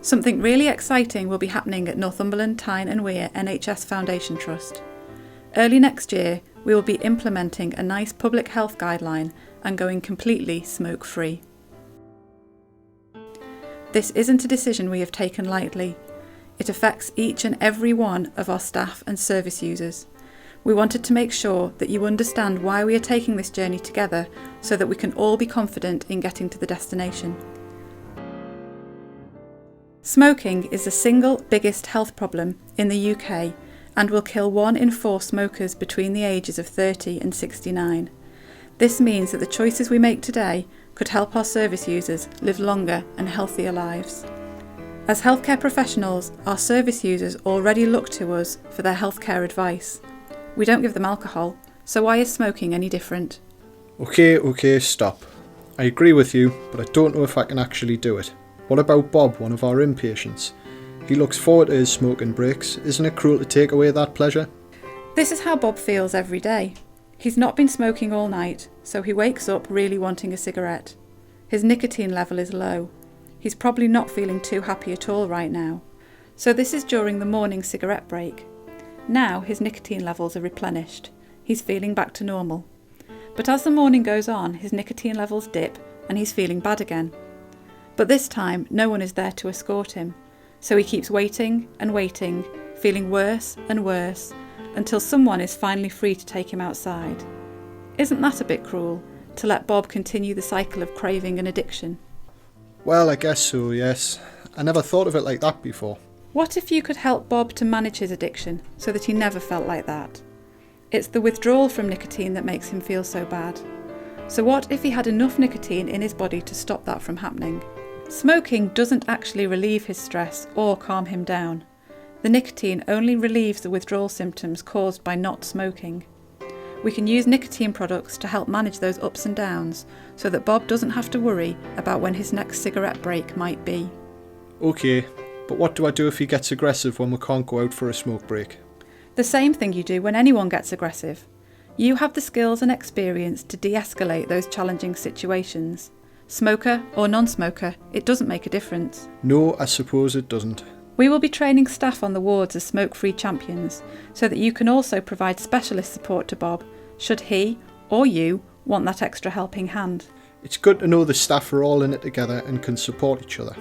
Something really exciting will be happening at Northumberland Tyne and Wear NHS Foundation Trust. Early next year, we will be implementing a nice public health guideline and going completely smoke-free. This isn't a decision we have taken lightly. It affects each and every one of our staff and service users. We wanted to make sure that you understand why we are taking this journey together so that we can all be confident in getting to the destination. Smoking is the single biggest health problem in the UK and will kill 1 in 4 smokers between the ages of 30 and 69. This means that the choices we make today could help our service users live longer and healthier lives. As healthcare professionals, our service users already look to us for their healthcare advice. We don't give them alcohol, so why is smoking any different? Okay, stop. I agree with you, but I don't know if I can actually do it. What about Bob, one of our inpatients? He looks forward to his smoking breaks. Isn't it cruel to take away that pleasure? This is how Bob feels every day. He's not been smoking all night, so he wakes up really wanting a cigarette. His nicotine level is low. He's probably not feeling too happy at all right now. So this is during the morning cigarette break. Now his nicotine levels are replenished. He's feeling back to normal. But as the morning goes on, his nicotine levels dip and he's feeling bad again. But this time, no one is there to escort him. So he keeps waiting and waiting, feeling worse and worse, until someone is finally free to take him outside. Isn't that a bit cruel, to let Bob continue the cycle of craving and addiction? Well, I guess so, yes. I never thought of it like that before. What if you could help Bob to manage his addiction so that he never felt like that? It's the withdrawal from nicotine that makes him feel so bad. So what if he had enough nicotine in his body to stop that from happening? Smoking doesn't actually relieve his stress or calm him down. The nicotine only relieves the withdrawal symptoms caused by not smoking. We can use nicotine products to help manage those ups and downs so that Bob doesn't have to worry about when his next cigarette break might be. Okay, but what do I do if he gets aggressive when we can't go out for a smoke break? The same thing you do when anyone gets aggressive. You have the skills and experience to de-escalate those challenging situations. Smoker or non-smoker, it doesn't make a difference. No, I suppose it doesn't. We will be training staff on the wards as smoke-free champions so that you can also provide specialist support to Bob should he or you want that extra helping hand. It's good to know the staff are all in it together and can support each other.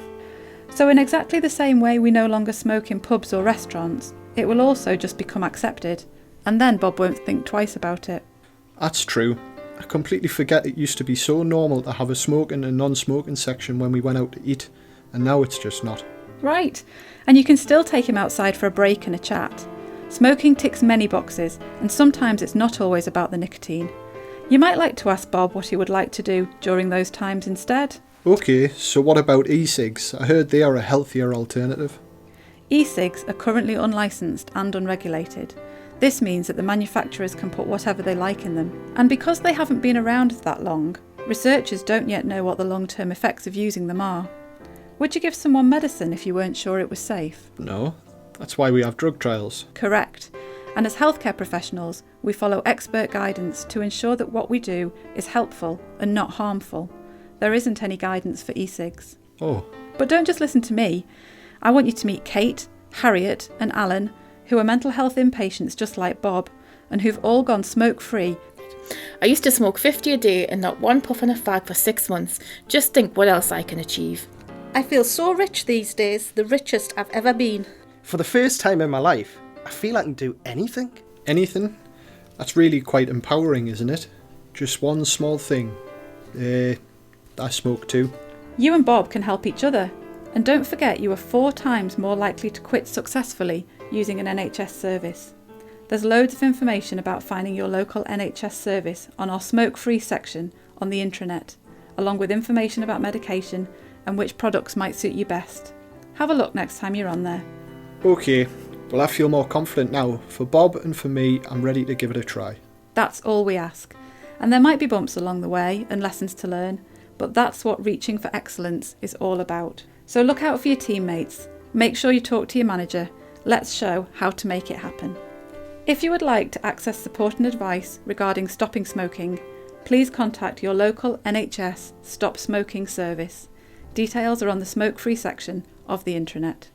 So in exactly the same way we no longer smoke in pubs or restaurants, it will also just become accepted, and then Bob won't think twice about it. That's true. I completely forget it used to be so normal to have a smoking and non-smoking section when we went out to eat, and now it's just not. Right, and you can still take him outside for a break and a chat. Smoking ticks many boxes, and sometimes it's not always about the nicotine. You might like to ask Bob what he would like to do during those times instead. Okay, so what about e-cigs? I heard they are a healthier alternative. E-cigs are currently unlicensed and unregulated. This means that the manufacturers can put whatever they like in them. And because they haven't been around that long, researchers don't yet know what the long-term effects of using them are. Would you give someone medicine if you weren't sure it was safe? No, that's why we have drug trials. Correct. And as healthcare professionals, we follow expert guidance to ensure that what we do is helpful and not harmful. There isn't any guidance for e-cigs. Oh. But don't just listen to me. I want you to meet Kate, Harriet and Alan, who are mental health inpatients just like Bob, and who've all gone smoke-free. I used to smoke 50 a day and not one puff in a fag for 6 months. Just think what else I can achieve. I feel so rich these days, the richest I've ever been. For the first time in my life, I feel I can do anything. Anything? That's really quite empowering, isn't it? Just one small thing. I smoke too. You and Bob can help each other. And don't forget you are 4 times more likely to quit successfully using an NHS service. There's loads of information about finding your local NHS service on our smoke-free section on the intranet, along with information about medication and which products might suit you best. Have a look next time you're on there. Okay, well I feel more confident now. For Bob and for me, I'm ready to give it a try. That's all we ask. And there might be bumps along the way and lessons to learn, but that's what reaching for excellence is all about. So look out for your teammates. Make sure you talk to your manager. Let's show how to make it happen. If you would like to access support and advice regarding stopping smoking, please contact your local NHS Stop Smoking service. Details are on the smoke-free section of the intranet.